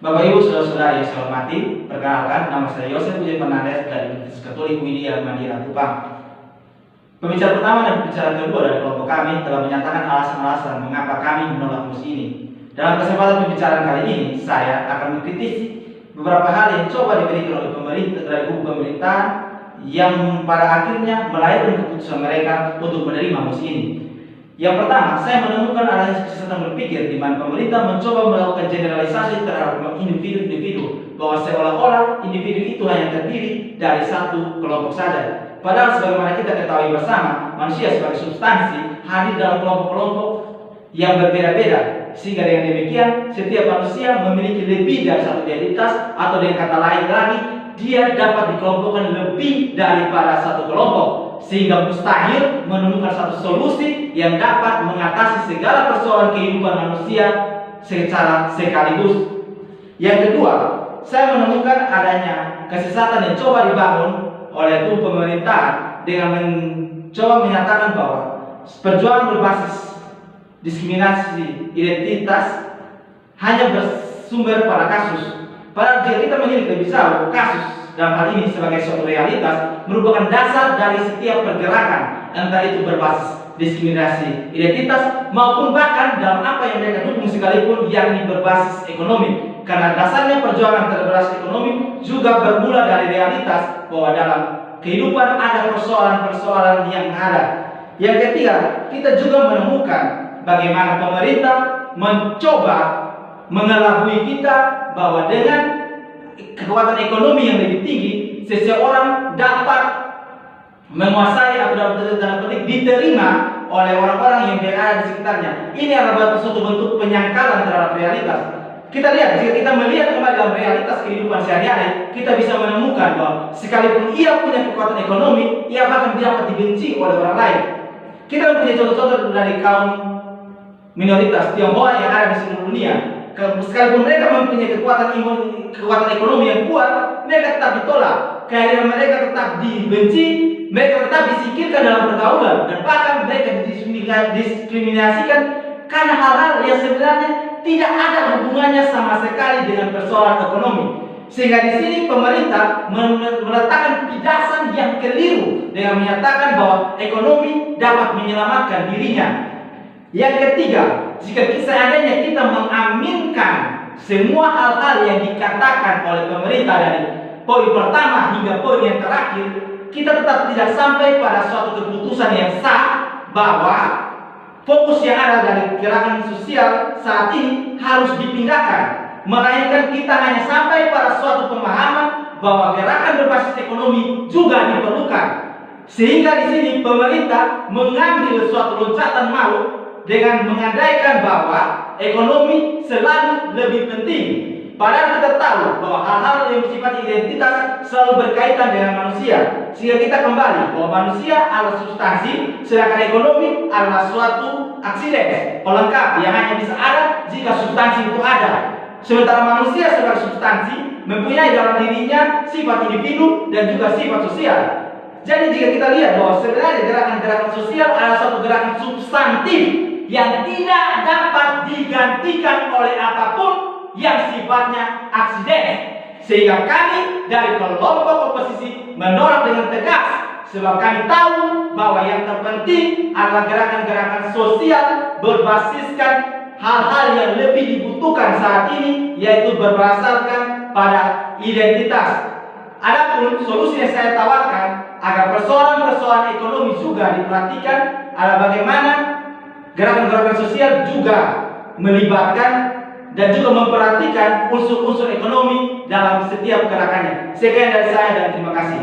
Bapak Ibu saudara-saudara yang saya hormati, perkenalkan nama saya Yosef Puji Fernandes dari Universitas Katolik Widya Mandira Kupang. Pembicara pertama dan pembicara kedua dari kelompok kami telah menyatakan alasan-alasan mengapa kami menolak MUS ini. Dalam kesempatan pembicaraan kali ini, saya akan mengkritisi beberapa hal yang coba diberikan oleh pemerintah dari kubu pemerintahan yang pada akhirnya melahirkan keputusan mereka untuk menerima MUS ini. Yang pertama, saya menemukan adanya kesesatan berpikir di mana pemerintah mencoba melakukan generalisasi terhadap individu-individu, bahwa seolah-olah individu itu hanya terdiri dari satu kelompok saja. Padahal sebagaimana kita ketahui bersama, manusia sebagai substansi hadir dalam kelompok-kelompok yang berbeda-beda, sehingga dengan demikian setiap manusia memiliki lebih dari satu identitas, atau dengan kata lain lagi, dia dapat dikelompokkan lebih daripada satu kelompok, sehingga mustahil menemukan satu solusi yang dapat mengatasi segala persoalan kehidupan manusia secara sekaligus. Yang kedua, saya menemukan adanya kesesatan yang coba dibangun oleh tubuh pemerintah dengan mencoba menyatakan bahwa perjuangan berbasis diskriminasi identitas hanya bersumber pada kasus. Padahal jika kita melihat lebih jauh, kasus dalam hal ini sebagai suatu realitas merupakan dasar dari setiap pergerakan, entah itu berbasis diskriminasi identitas maupun bahkan dalam apa yang mereka dukung sekalipun, yakni berbasis ekonomi. Karena dasarnya perjuangan berbasis ekonomi juga bermula dari realitas bahwa dalam kehidupan ada persoalan-persoalan yang ada. Yang ketiga, kita juga menemukan bagaimana pemerintah mencoba mengelabui kita bahwa dengan kekuatan ekonomi yang lebih tinggi, seseorang dapat menguasai atau dalam petik diterima oleh orang-orang yang berada di sekitarnya. Ini adalah suatu bentuk penyangkalan terhadap realitas. Kita lihat, jika kita melihat kembali dalam realitas kehidupan sehari-hari, kita bisa menemukan bahwa sekalipun ia punya kekuatan ekonomi, ia bahkan dapat dibenci oleh orang lain. Kita mempunyai contoh-contoh dari kaum minoritas Tionghoa yang ada di seluruh dunia. Sekalipun mereka mempunyai kekuatan ekonomi yang kuat, mereka tetap ditolak. Kehadiran mereka tetap dibenci, mereka tetap disingkirkan dalam pergaulan, dan bahkan mereka didiskriminasikan karena hal-hal yang sebenarnya tidak ada hubungannya sama sekali dengan persoalan ekonomi. Sehingga di sini pemerintah meletakkan pidasan yang keliru dengan menyatakan bahwa ekonomi dapat menyelamatkan dirinya. Yang ketiga, jika seandainya kita mengaminkan semua hal-hal yang dikatakan oleh pemerintah dari poin pertama hingga poin yang terakhir, kita tetap tidak sampai pada suatu keputusan yang sah bahwa fokus yang ada dari gerakan sosial saat ini harus dipindahkan, melainkan kita hanya sampai pada suatu pemahaman bahwa gerakan berbasis ekonomi juga diperlukan. Sehingga di sini pemerintah mengambil suatu loncatan maut dengan mengandaikan bahwa ekonomi selalu lebih penting. Padahal kita tahu bahwa hal-hal yang bersifat identitas selalu berkaitan dengan manusia. Sehingga kita kembali bahwa manusia adalah substansi, sedangkan ekonomi adalah suatu aksiden, pelengkap yang hanya bisa ada jika substansi itu ada. Sementara manusia sebagai substansi mempunyai dalam dirinya sifat individu dan juga sifat sosial. Jadi jika kita lihat bahwa sebenarnya gerakan-gerakan sosial adalah suatu gerakan substantif yang tidak dapat digantikan oleh apapun yang sifatnya aksiden. Sehingga kami dari kelompok oposisi menolak dengan tegas, sebab kami tahu bahwa yang terpenting adalah gerakan-gerakan sosial berbasiskan hal-hal yang lebih dibutuhkan saat ini, yaitu berdasarkan pada identitas. Adapun solusi yang saya tawarkan agar persoalan-persoalan ekonomi juga diperhatikan adalah bagaimana gerakan-gerakan sosial juga melibatkan dan juga memperhatikan unsur-unsur ekonomi dalam setiap gerakannya. Sekian dari saya dan terima kasih.